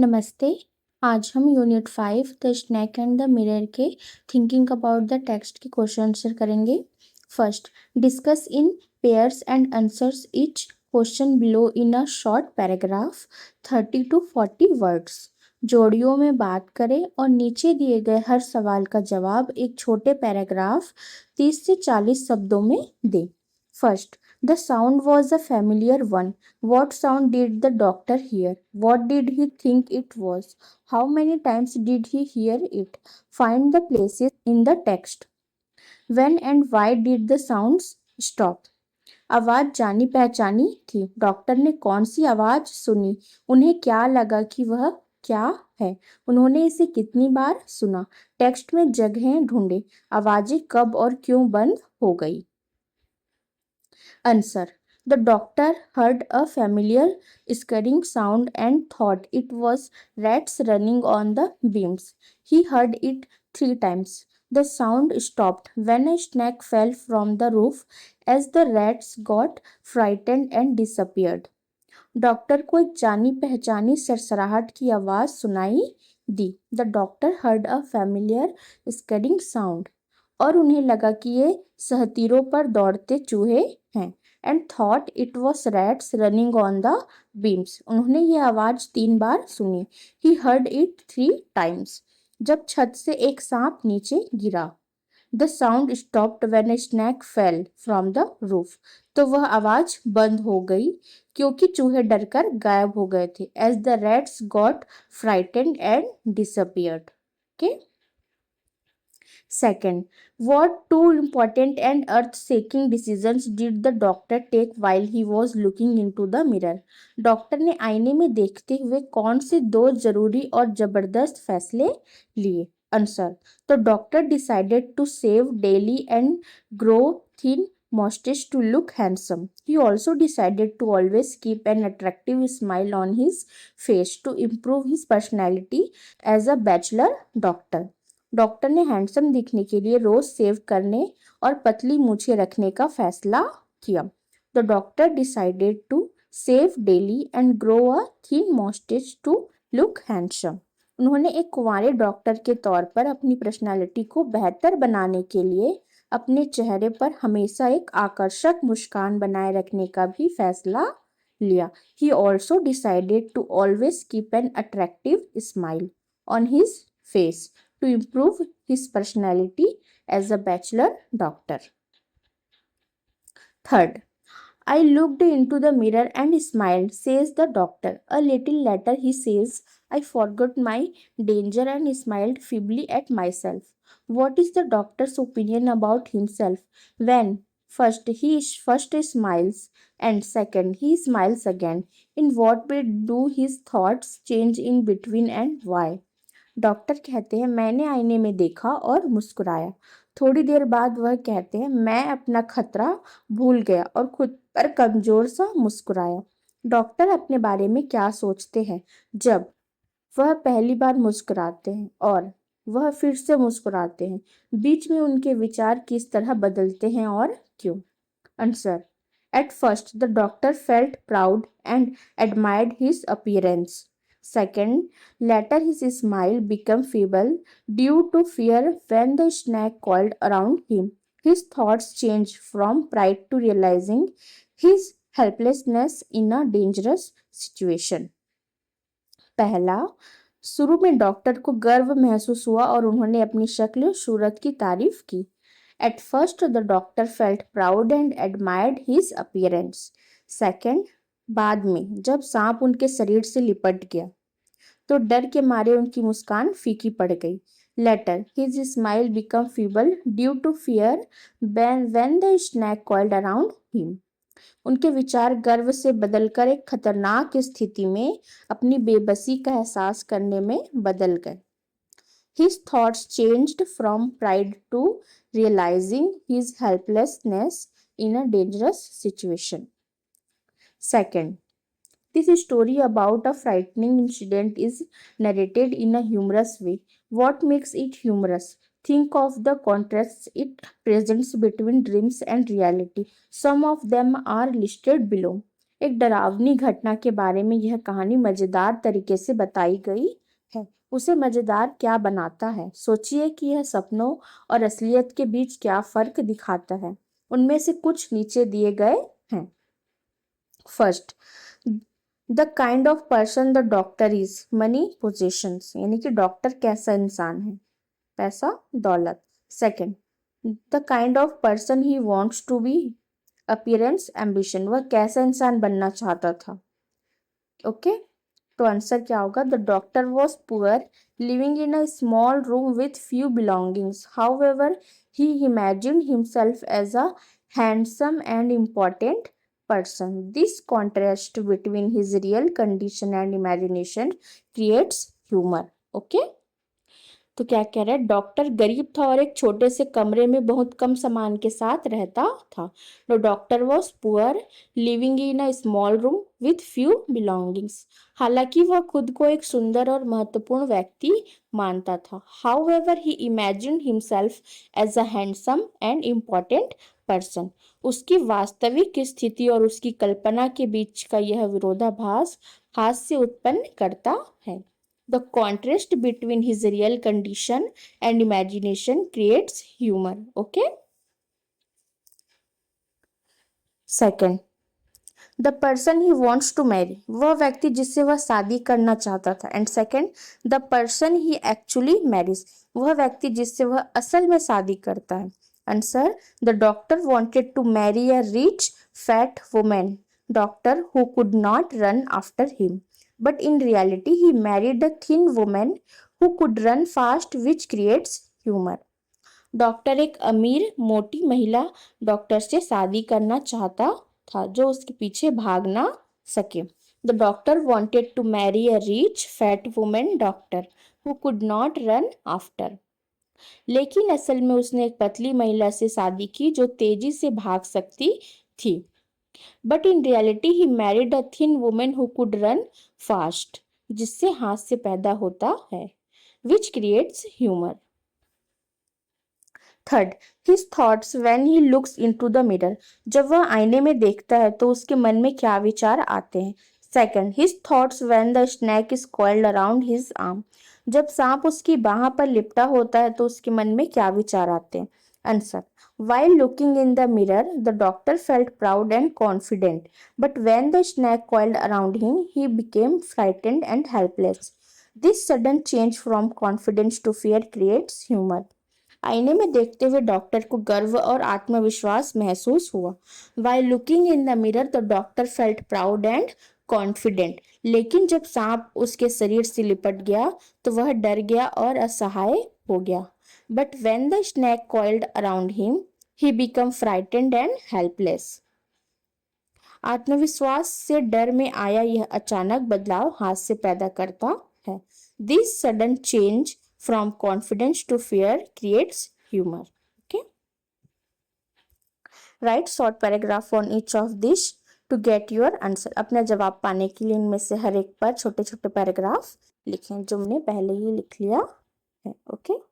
नमस्ते। आज हम unit 5 the snake and the mirror के थिंकिंग अबाउट द टेक्स्ट के क्वेश्चन आंसर करेंगे। First, discuss in pairs and answers each question below in a short paragraph 30 to 40 words. जोड़ियों में बात करें और नीचे दिए गए हर सवाल का जवाब एक छोटे पैराग्राफ 30 से 40 शब्दों में दें। First, the sound was a familiar one. What sound did the doctor hear? What did he think it was? How many times did he hear it? Find the places in the text. When and why did the sounds stop? आवाज जानी पहचानी थी। Doctor ने कौन सी आवाज सुनी? उन्हें क्या लगा कि वह क्या है? उन्होंने इसे कितनी बार सुना? टेक्स्ट में जगहें ढूंढे। आवाजें कब और क्यों बंद हो गई? Answer. The doctor heard a familiar scurrying sound and thought it was rats running on the beams. He heard it 3 times. The sound stopped when a snake fell from the roof as the rats got frightened and disappeared. Doctor को एक जानी पहचानी सरसराहट की आवाज सुनाई दी। The doctor heard a familiar scurrying sound और उन्हें लगा कि ये सहतीरों पर दौड़ते चूहे हैं। And thought it was rats running on the beams. उन्होंने ये आवाज 3 बार सुनी। He heard it 3 times। जब छत से एक सांप नीचे गिरा। The sound stopped when A snack fell from the roof. तो वह आवाज बंद हो गई क्योंकि चूहे डरकर गायब हो गए थे। As the rats got frightened and disappeared. Okay. Second, what two important and earth-shaking decisions did the doctor take while he was looking into the mirror? Doctor ने आईने में देखते हुए कौन से 2 जरूरी और जबरदस्त फैसले लिए? Answer. The doctor decided to shave daily and grow thin mustache to look handsome. He also decided to always keep an attractive smile on his face to improve his personality as a bachelor doctor. Doctor ने handsome दिखने के लिए रोज save करने और पतली मूछें रखने का फैसला किया। The doctor decided to shave daily and grow a thin moustache to look handsome. उन्होंने एक कुंवारे डॉक्टर के तौर पर अपनी पर्सनालिटी को बेहतर बनाने के लिए अपने चेहरे पर हमेशा एक आकर्षक मुस्कान बनाए रखने का भी फैसला लिया। He also decided to always keep an attractive smile on his face to improve his personality as a bachelor doctor. Third, I looked into the mirror and smiled, says the doctor. A little later he says, I forgot my danger and smiled feebly at myself. What is the doctor's opinion about himself? When he first smiles and second he smiles again. In what way do his thoughts change in between and why? Doctor कहते हैं मैंने आईने में देखा और मुस्कुराया। थोड़ी देर बाद वह कहते हैं मैं अपना खतरा भूल गया और खुद पर कमजोर सा मुस्कुराया। डॉक्टर अपने बारे में क्या सोचते हैं जब वह पहली बार मुस्कुराते हैं और वह फिर से मुस्कुराते हैं? बीच में उनके विचार किस तरह बदलते हैं और क्यों? Answer. At first the doctor felt proud and admired his appearance. Second, later his smile became feeble due to fear when the snake coiled around him. His thoughts changed from pride to realizing his helplessness in a dangerous situation. पहला, शुरू में doctor को गर्व महसूस हुआ और उन्होंने अपनी शक्ल सूरत की तारीफ की। At first, the doctor felt proud and admired his appearance. Second, बाद में जब सांप उनके शरीर से लिपट गया तो डर के मारे उनकी मुस्कान फीकी पड़ गई। Later his smile become feeble due to fear when the snake coiled around him. उनके विचार गर्व से बदलकर एक खतरनाक स्थिति में अपनी बेबसी का एहसास करने में बदल गए। His thoughts changed from pride to realizing his helplessness in a dangerous situation. Second, this story about a frightening incident is narrated in a humorous way. What makes it humorous? Think of the contrasts it presents between dreams and reality. Some of them are listed below. एक डरावनी घटना के बारे में यह कहानी मजेदार तरीके से बताई गई है। उसे मजेदार क्या बनाता है? सोचिए कि यह सपनों और असलियत के बीच क्या फर्क दिखाता है। उनमें से कुछ नीचे दिए गए हैं। First, the kind of person the doctor is. Money, possessions, यानी कि डॉक्टर कैसा इंसान है? पैसा, दौलत। Second, the kind of person he wants to be. Appearance, ambition, वह कैसा इंसान बनना चाहता था? ओके, तो आंसर क्या होगा? The doctor was poor, living in a small room with few belongings. However he imagined himself as a handsome and important person. This contrast between his real condition and imagination creates humor. Okay? तो क्या कह रहा है? Doctor गरीब था और एक छोटे से कमरे में बहुत कम सामान के साथ रहता था। The doctor was poor, living in a small room with few belongings. हालांकि वह खुद को एक सुंदर और महत्वपूर्ण व्यक्ति मानता था। However he imagined himself as a handsome and important person. उसकी वास्तविक स्थिति और उसकी कल्पना के बीच का यह विरोधाभास हास्य उत्पन्न करता है। The contrast between his real condition and imagination creates humor. Okay. Second, the person he wants to marry. वह व्यक्ति जिससे वह शादी करना चाहता था. And second, the person he actually marries. वह व्यक्ति जिससे वह असल में शादी करता है. Answer, the doctor wanted to marry a rich, fat woman. Doctor who could not run after him. But in reality, he married a thin woman who could run fast, which creates humor. Doctor एक अमीर मोटी महिला doctor से शादी करना चाहता था जो उसके पीछे भाग ना सके. The doctor wanted to marry a rich fat women doctor who could not run after. लेकिन असल में उसने एक पतली महिला से शादी की जो तेजी से भाग सकती थी. But in reality he married a thin women who could run fast, जिससे हास्य पैदा होता है, which creates humour. Third, his thoughts when he looks into the mirror. जब वह आईने में देखता है तो उसके मन में क्या विचार आते हैं? Second, his thoughts when the snack is coiled around his arm. जब सांप उसकी बाह पर लिपटा होता है तो उसके मन में क्या विचार आते हैं? Answer, while looking in the mirror, the doctor felt proud and confident, but when the snake coiled around him, he became frightened and helpless. This sudden change from confidence to fear creates humor. आईने में देखते हुए doctor को गर्व और आत्मविश्वास महसूस हुआ. While looking in the mirror, the doctor felt proud and confident. लेकिन जब सांप उसके शरीर से लिपट गया तो वह डर गया और असहाय हो गया. But when the snake coiled around him, he became frightened and helpless. आत्मविश्वास से डर में आया यह अचानक बदलाव हास्य पैदा करता है. This sudden change from confidence to fear creates humor. Okay. Write short paragraph on each of these to get your answer. अपना जवाब पाने के लिए इनमें से हर एक पर छोटे छोटे पैराग्राफ लिखें जो हमने पहले ही लिख लिया है. ओके.